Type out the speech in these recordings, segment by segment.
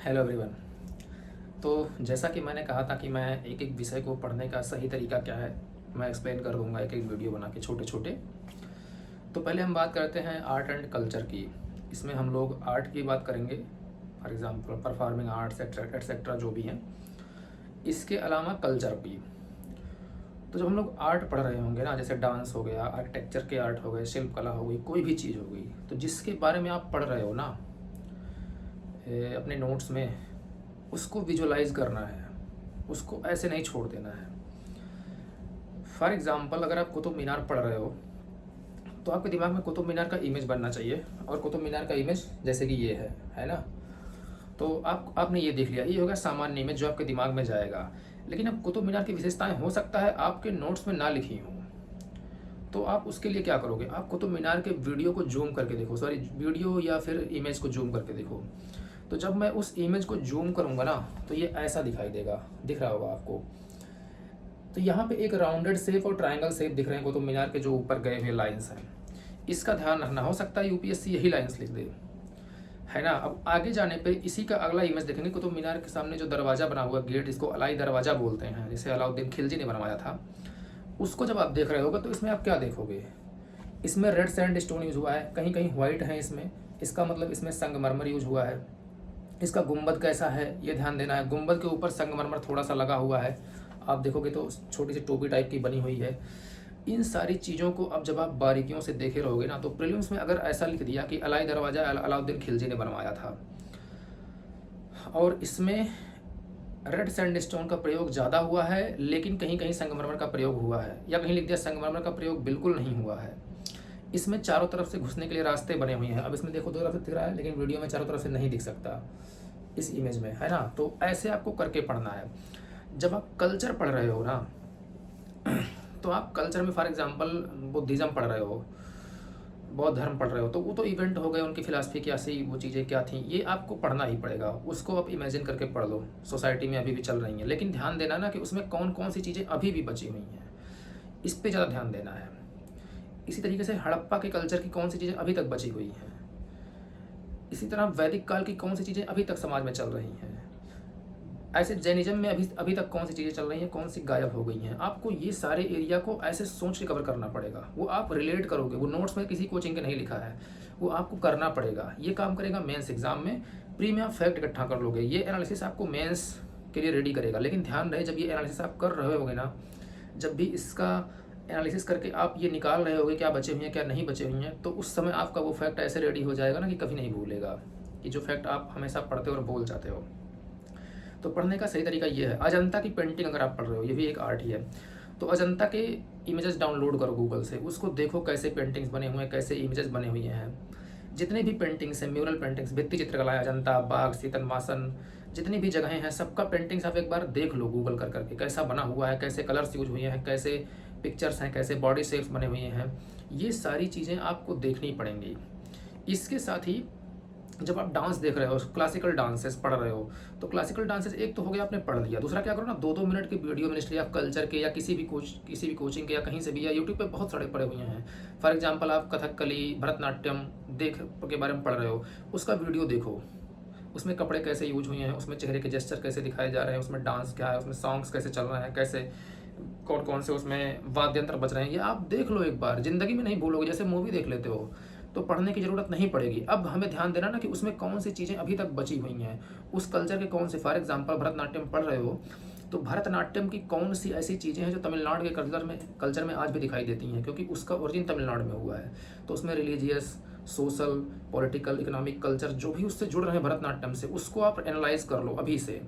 Hello everyone. तो जैसा कि मैंने कहा था कि मैं एक एक विषय को पढ़ने का सही तरीका क्या है मैं एक्सप्लेन कर दूंगा एक एक वीडियो बना के छोटे छोटे। तो पहले हम बात करते हैं आर्ट एंड कल्चर की। इसमें हम लोग आर्ट की बात करेंगे, for example performing arts etcetera जो भी हैं। इसके अलावा कल्चर की। तो जब हम लोग आर्ट पढ़ रहे होंगे ना, जैसे डांस हो गया, आर्किटेक्चर के आर्ट हो गए, शिल्प कला हो गई, कोई भी चीज़ हो गई, तो जिसके बारे में आप पढ़ रहे हो ना अपने नोट्स में, उसको विजुअलाइज करना है, उसको ऐसे नहीं छोड़ देना है। फॉर एग्ज़ाम्पल अगर आप कुतुब मीनार पढ़ रहे हो तो आपके दिमाग में कुतुब मीनार का इमेज बनना चाहिए। और कुतुब मीनार का इमेज जैसे कि ये है ना। तो आपने ये देख लिया, ये होगा सामान्य इमेज जो आपके दिमाग में जाएगा। लेकिन अब कुतुब मीनार की विशेषताएं हो सकता है आपके नोट्स में ना लिखी हों, तो आप उसके लिए क्या करोगे, आप कुतुब मीनार के वीडियो को जूम करके देखो, सॉरी वीडियो या फिर इमेज को जूम करके देखो। तो जब मैं उस इमेज को जूम करूँगा ना, तो ये ऐसा दिखाई देगा, दिख रहा होगा आपको। तो यहाँ पे एक राउंडेड शेप और ट्रायंगल शेप दिख रहे हैं कुतुब मीनार के जो ऊपर गए हुए लाइंस हैं। इसका ध्यान रखना, हो सकता है यूपीएससी यही लाइंस लिख दे, है ना। अब आगे जाने पे इसी का अगला इमेज देखेंगे, कुतुब मीनार के सामने जो दरवाज़ा बना हुआ गेट, इसको अलाई दरवाज़ा बोलते हैं, जिसे अलाउद्दीन खिलजी ने बनवाया था। उसको जब आप देख रहे होगे तो इसमें आप क्या देखोगे, इसमें रेड सैंड स्टोन यूज हुआ है, कहीं कहीं व्हाइट है इसमें। इसका मतलब इसमें संगमरमर यूज हुआ है। इसका गुंबद कैसा है ये ध्यान देना है, गुंबद के ऊपर संगमरमर थोड़ा सा लगा हुआ है, आप देखोगे तो छोटी सी टोपी टाइप की बनी हुई है। इन सारी चीज़ों को अब जब आप बारीकियों से देखे रहोगे ना, तो प्रीलिम्स में अगर ऐसा लिख दिया कि अलाई दरवाज़ा अलाउद्दीन खिलजी ने बनवाया था, और इसमें रेड सैंडस्टोन का प्रयोग ज़्यादा हुआ है, लेकिन कहीं कहीं संगमरमर का प्रयोग हुआ है, या कहीं लिख दिया संगमरमर का प्रयोग बिल्कुल नहीं हुआ है। इसमें चारों तरफ से घुसने के लिए रास्ते बने हुए हैं। अब इसमें देखो दो तरफ से दिख रहा है, लेकिन वीडियो में चारों तरफ से नहीं दिख सकता इस इमेज में, है ना। तो ऐसे आपको करके पढ़ना है। जब आप कल्चर पढ़ रहे हो ना, तो आप कल्चर में फॉर एग्जांपल बुद्धिज़्म पढ़ रहे हो, बौद्ध धर्म पढ़ रहे हो, तो वो तो इवेंट हो गए, उनकी फिलासफी क्या सी, वो चीज़ें क्या थी, ये आपको पढ़ना ही पड़ेगा। उसको आप इमेजिन करके पढ़ लो, सोसाइटी में अभी भी चल रही हैं। लेकिन ध्यान देना ना कि उसमें कौन कौन सी चीज़ें अभी भी बची हुई हैं, इस पर ज़्यादा ध्यान देना है। इसी तरीके से हड़प्पा के कल्चर की कौन सी चीज़ें अभी तक बची हुई हैं, इसी तरह वैदिक काल की कौन सी चीज़ें अभी तक समाज में चल रही हैं, ऐसे जैनिज्म में अभी अभी तक कौन सी चीज़ें चल रही हैं, कौन सी गायब हो गई हैं। आपको ये सारे एरिया को ऐसे सोच के कवर करना पड़ेगा। वो आप रिलेट करोगे, वो नोट्स में किसी कोचिंग के नहीं लिखा है, वो आपको करना पड़ेगा। ये काम करेगा मेंस एग्जाम में। प्री में आप फैक्ट इकट्ठा कर लोगे, ये एनालिसिस आपको मेंस के लिए रेडी करेगा। लेकिन ध्यान रहे, जब ये एनालिसिस आप कर रहे होगे ना, जब भी इसका एनालिसिस करके आप ये निकाल रहे होगे क्या बचे हुए हैं क्या नहीं बचे हुए हैं, तो उस समय आपका वो फैक्ट ऐसे रेडी हो जाएगा ना कि कभी नहीं भूलेगा, कि जो फैक्ट आप हमेशा पढ़ते हो और भूल जाते हो। तो पढ़ने का सही तरीका ये है। अजंता की पेंटिंग अगर आप पढ़ रहे हो, ये भी एक आर्ट ही है, तो अजंता के इमेजेस डाउनलोड करो गूगल से, उसको देखो कैसे पेंटिंग्स बने हुए हैं, कैसे इमेजेस बने हुए हैं। जितने भी पेंटिंग्स हैं, म्यूरल पेंटिंग्स, भित्ति चित्रकलाएं, अजंता, बाग, सीतनवासन, जितनी भी जगहें हैं, सबका पेंटिंग्स आप एक बार देख लो गूगल कर करके, कैसा बना हुआ है, कैसे कलर्स यूज हुए हैं, कैसे पिक्चर्स हैं, कैसे बॉडी शेप्स बने हुए हैं। ये सारी चीज़ें आपको देखनी पड़ेंगी। इसके साथ ही जब आप डांस देख रहे हो, क्लासिकल डांसेस पढ़ रहे हो, तो क्लासिकल डांसेस एक तो हो गया आपने पढ़ लिया, दूसरा क्या करो ना, 2-2 मिनट के वीडियो मिनिस्ट्री ऑफ कल्चर के, या किसी भी कोचिंग के, या कहीं से भी, या यूट्यूब पे बहुत सारे पड़े हुए हैं। फॉर एग्जांपल आप कथकली, भरतनाट्यम देख के बारे में पढ़ रहे हो, उसका वीडियो देखो, उसमें कपड़े कैसे यूज हुए हैं, उसमें चेहरे के जेस्चर कैसे दिखाए जा रहे हैं, उसमें डांस क्या है, उसमें सॉन्ग्स कैसे चल रहे हैं, कैसे कौन कौन से उसमें वाद्य यंत्र बज रहे हैं, ये आप देख लो एक बार, ज़िंदगी में नहीं भूलोगे। जैसे मूवी देख लेते हो तो पढ़ने की ज़रूरत नहीं पड़ेगी। अब हमें ध्यान देना ना कि उसमें कौन सी चीज़ें अभी तक बची हुई हैं, उस कल्चर के कौन से, फॉर एग्जांपल भरतनाट्यम पढ़ रहे हो, तो भरतनाट्यम की कौन सी ऐसी चीज़ें हैं जो तमिलनाडु के कल्चर में आज भी दिखाई देती हैं, क्योंकि उसका ओरिजिन तमिलनाडु में हुआ है। तो उसमें religious, social, political, economic culture जो भी उससे जुड़ रहे हैं भरतनाट्यम से, उसको आप एनालाइज कर लो अभी से।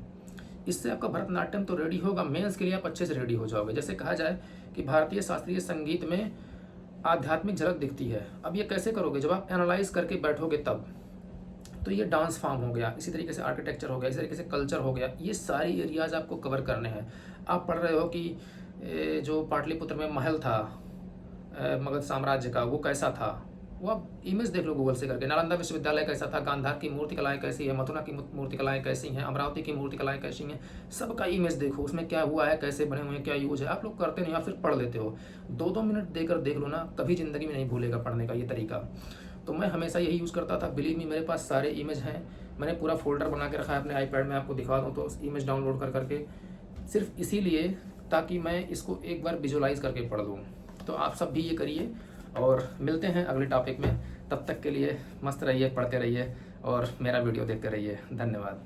इससे आपका भरतनाट्यम तो रेडी होगा, मेंस के लिए आप अच्छे से रेडी हो जाओगे। जैसे कहा जाए कि भारतीय शास्त्रीय संगीत में आध्यात्मिक झलक दिखती है। अब ये कैसे करोगे, जब आप एनालाइज करके बैठोगे तब। तो ये डांस फॉर्म हो गया, इसी तरीके से आर्किटेक्चर हो गया, इसी तरीके से कल्चर हो गया, ये सारी एरियाज आपको कवर करने हैं। आप पढ़ रहे हो कि जो पाटलिपुत्र में महल था मगध साम्राज्य का, वो कैसा था, वो आप इमेज देख लो गूगल से करके। नालंदा विश्वविद्यालय कैसा था, गांधार की मूर्ति कलाएँ कैसी है, मथुरा की मूर्ति कलाएँ कैसी हैं, अमरावती की मूर्ति कलाएँ कैसी हैं, सबका इमेज देखो, उसमें क्या हुआ है, कैसे बने हुए हैं, क्या यूज है। आप लोग करते नहीं, आप फिर पढ़ लेते हो। 2-2 मिनट देकर देख लो ना, कभी ज़िंदगी में नहीं भूलेगा पढ़ने का ये तरीका। तो मैं हमेशा यही यूज़ करता था। बिलीव मी, मेरे पास सारे इमेज हैं, मैंने पूरा फोल्डर बना के रखा है अपने आईपैड में, आपको दिखा दूँ तो इमेज डाउनलोड कर करके, सिर्फ इसीलिए ताकि मैं इसको एक बार विजुअलाइज़ करके पढ़ लूँ। तो आप सब भी ये करिए और मिलते हैं अगले टॉपिक में। तब तक के लिए मस्त रहिए, पढ़ते रहिए और मेरा वीडियो देखते रहिए। धन्यवाद।